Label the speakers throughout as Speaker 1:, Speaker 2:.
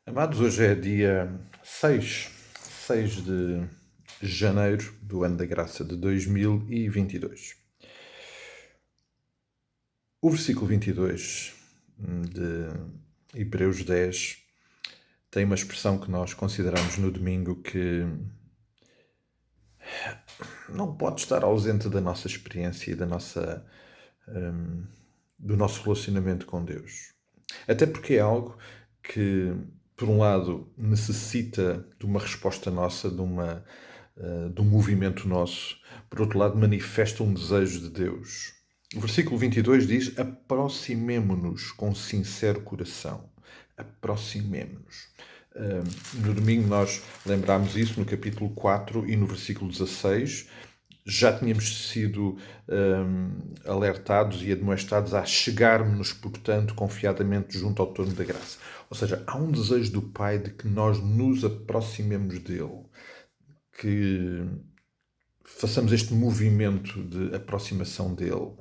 Speaker 1: Amados, hoje é dia 6 de janeiro do ano da graça de 2022. O versículo 22 de Hebreus 10 tem uma expressão que nós consideramos no domingo que não pode estar ausente da nossa experiência e do nosso relacionamento com Deus. Até porque é algo que, por um lado, necessita de uma resposta nossa, de um movimento nosso. Por outro lado, manifesta um desejo de Deus. O versículo 22 diz: aproximemo-nos com sincero coração. Aproximemo-nos. No domingo nós lembrámos isso no capítulo 4 e no versículo 16. Já tínhamos sido alertados e admoestados a chegarmos, portanto, confiadamente junto ao trono da graça. Ou seja, há um desejo do Pai de que nós nos aproximemos dele, que façamos este movimento de aproximação dele.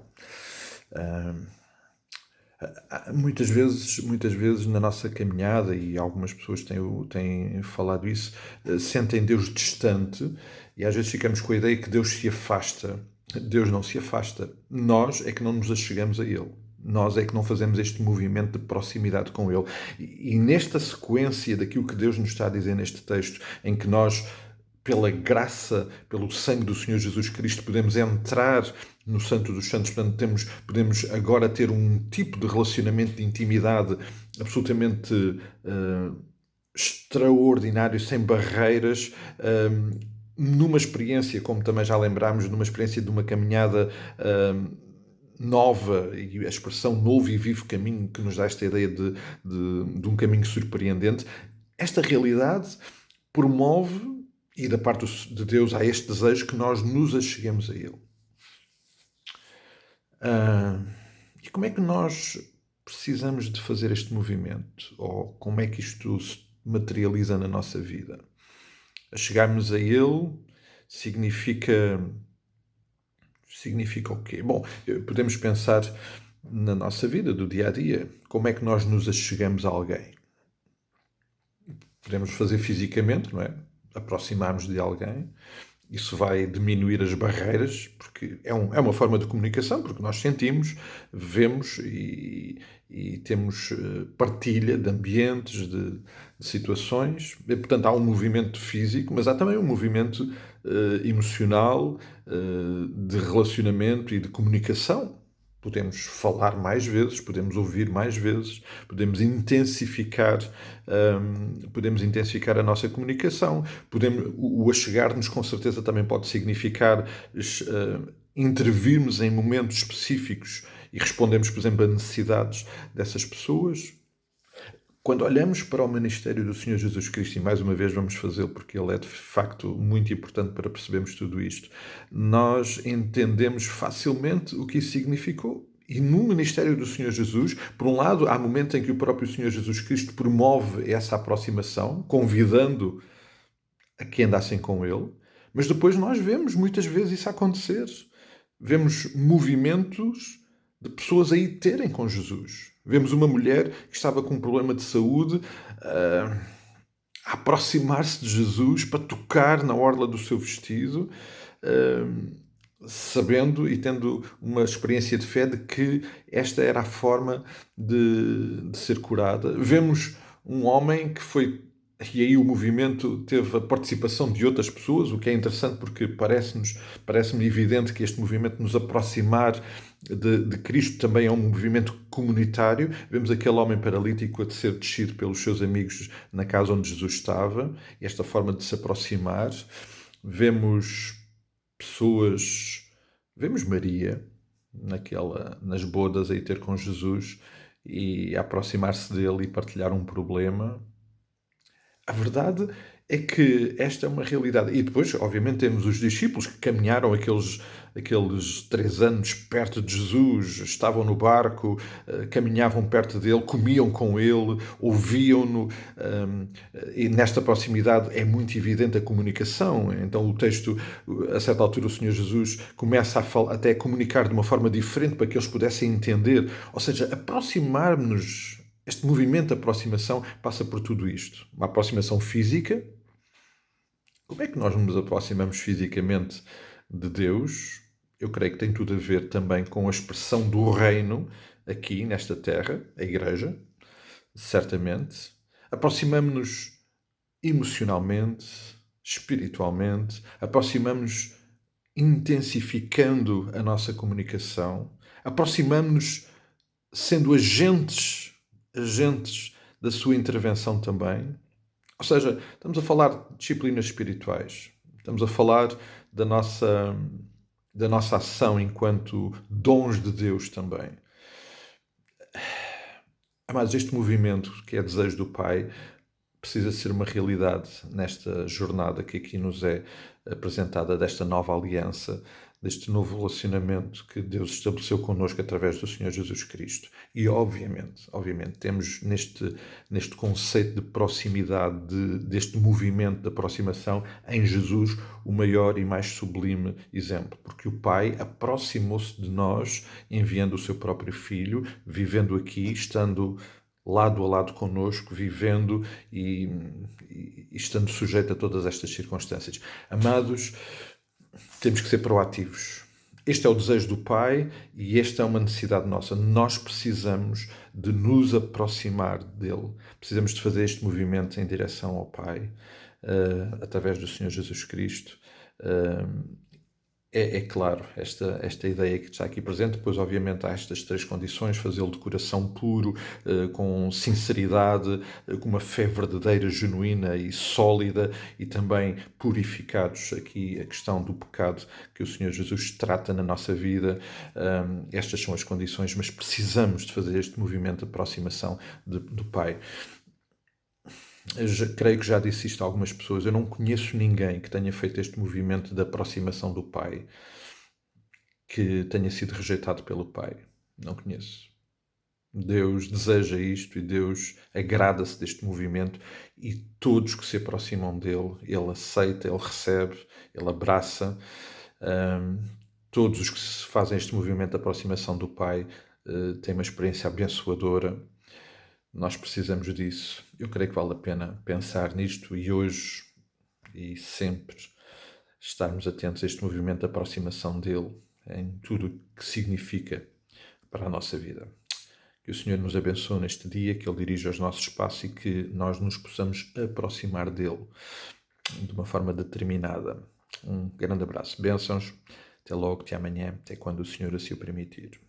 Speaker 1: Muitas vezes na nossa caminhada, e algumas pessoas têm falado isso, sentem Deus distante e às vezes ficamos com a ideia que Deus se afasta. Deus não se afasta. Nós é que não nos achegamos a Ele. Nós é que não fazemos este movimento de proximidade com Ele. E nesta sequência daquilo que Deus nos está a dizer neste texto, em que nós, pela graça, pelo sangue do Senhor Jesus Cristo, podemos entrar no Santo dos Santos, portanto, podemos agora ter um tipo de relacionamento de intimidade absolutamente extraordinário, sem barreiras, numa experiência, como também já lembrámos, numa experiência de uma caminhada nova, e a expressão novo e vivo caminho, que nos dá esta ideia de um caminho surpreendente. Esta realidade promove, e da parte de Deus há este desejo, que nós nos acheguemos a Ele. E como é que nós precisamos de fazer este movimento? Ou como é que isto se materializa na nossa vida? Achegarmos a Ele significa o quê? Bom, podemos pensar na nossa vida, do dia a dia. Como é que nós nos achegamos a alguém? Podemos fazer fisicamente, não é? Aproximarmos de alguém. Isso vai diminuir as barreiras, porque é uma forma de comunicação, porque nós sentimos, vemos e temos partilha de ambientes, de situações. E, portanto, há um movimento físico, mas há também um movimento emocional, de relacionamento e de comunicação. Podemos falar mais vezes, podemos ouvir mais vezes, podemos intensificar a nossa comunicação. O achegar-nos, com certeza, também pode significar intervirmos em momentos específicos e respondemos, por exemplo, a necessidades dessas pessoas. Quando olhamos para o ministério do Senhor Jesus Cristo, e mais uma vez vamos fazê-lo porque ele é de facto muito importante para percebermos tudo isto, nós entendemos facilmente o que isso significou. E no ministério do Senhor Jesus, por um lado, há momentos em que o próprio Senhor Jesus Cristo promove essa aproximação, convidando a que andassem com ele, mas depois nós vemos muitas vezes isso acontecer. Vemos movimentos de pessoas a ir terem com Jesus. Vemos uma mulher que estava com um problema de saúde a aproximar-se de Jesus para tocar na orla do seu vestido, sabendo e tendo uma experiência de fé de que esta era a forma de ser curada. Vemos um homem que foi... E aí o movimento teve a participação de outras pessoas, o que é interessante porque parece-me evidente que este movimento nos aproximar de Cristo também é um movimento comunitário. Vemos aquele homem paralítico a ser descido pelos seus amigos na casa onde Jesus estava, esta forma de se aproximar. Vemos pessoas, vemos Maria nas bodas a ir ter com Jesus e a aproximar-se dele e partilhar um problema. A verdade é que esta é uma realidade. E depois, obviamente, temos os discípulos que caminharam aqueles 3 anos perto de Jesus, estavam no barco, caminhavam perto dele, comiam com ele, ouviam-no. E nesta proximidade é muito evidente a comunicação. Então o texto, a certa altura, o Senhor Jesus começa até a comunicar de uma forma diferente para que eles pudessem entender. Ou seja, aproximar-nos Este movimento de aproximação passa por tudo isto. Uma aproximação física. Como é que nós nos aproximamos fisicamente de Deus? Eu creio que tem tudo a ver também com a expressão do reino aqui nesta terra, a Igreja, certamente. Aproximamos-nos emocionalmente, espiritualmente, aproximamos-nos intensificando a nossa comunicação, aproximamos-nos sendo agentes da sua intervenção também. Ou seja, estamos a falar de disciplinas espirituais, estamos a falar da nossa ação enquanto dons de Deus também. Mas este movimento, que é desejo do Pai, precisa ser uma realidade nesta jornada que aqui nos é apresentada, desta nova aliança, deste novo relacionamento que Deus estabeleceu connosco através do Senhor Jesus Cristo. E obviamente, temos neste conceito de proximidade, deste movimento de aproximação, em Jesus, o maior e mais sublime exemplo, porque o Pai aproximou-se de nós enviando o seu próprio Filho, vivendo aqui, estando lado a lado connosco, vivendo e estando sujeito a todas estas circunstâncias. Amados, temos que ser proativos. Este é o desejo do Pai e esta é uma necessidade nossa. Nós precisamos de nos aproximar dele. Precisamos de fazer este movimento em direção ao Pai, através do Senhor Jesus Cristo. É claro, esta ideia que está aqui presente. Depois, obviamente, há estas três condições: fazê-lo de coração puro, com sinceridade, com uma fé verdadeira, genuína e sólida, e também purificados. Aqui a questão do pecado que o Senhor Jesus trata na nossa vida. Estas são as condições, mas precisamos de fazer este movimento de aproximação do Pai. Creio que já disse isto a algumas pessoas. Eu não conheço ninguém que tenha feito este movimento de aproximação do Pai que tenha sido rejeitado pelo Pai. Não conheço. Deus deseja isto e Deus agrada-se deste movimento, e todos que se aproximam dele, ele aceita, ele recebe, ele abraça. Todos os que fazem este movimento de aproximação do Pai têm uma experiência abençoadora. Nós precisamos disso. Eu creio que vale a pena pensar nisto e hoje e sempre estarmos atentos a este movimento de aproximação dele, em tudo o que significa para a nossa vida. Que o Senhor nos abençoe neste dia, que Ele dirija os nossos passos e que nós nos possamos aproximar dele de uma forma determinada. Um grande abraço. Bênçãos. Até logo, até amanhã, até quando o Senhor assim o permitir.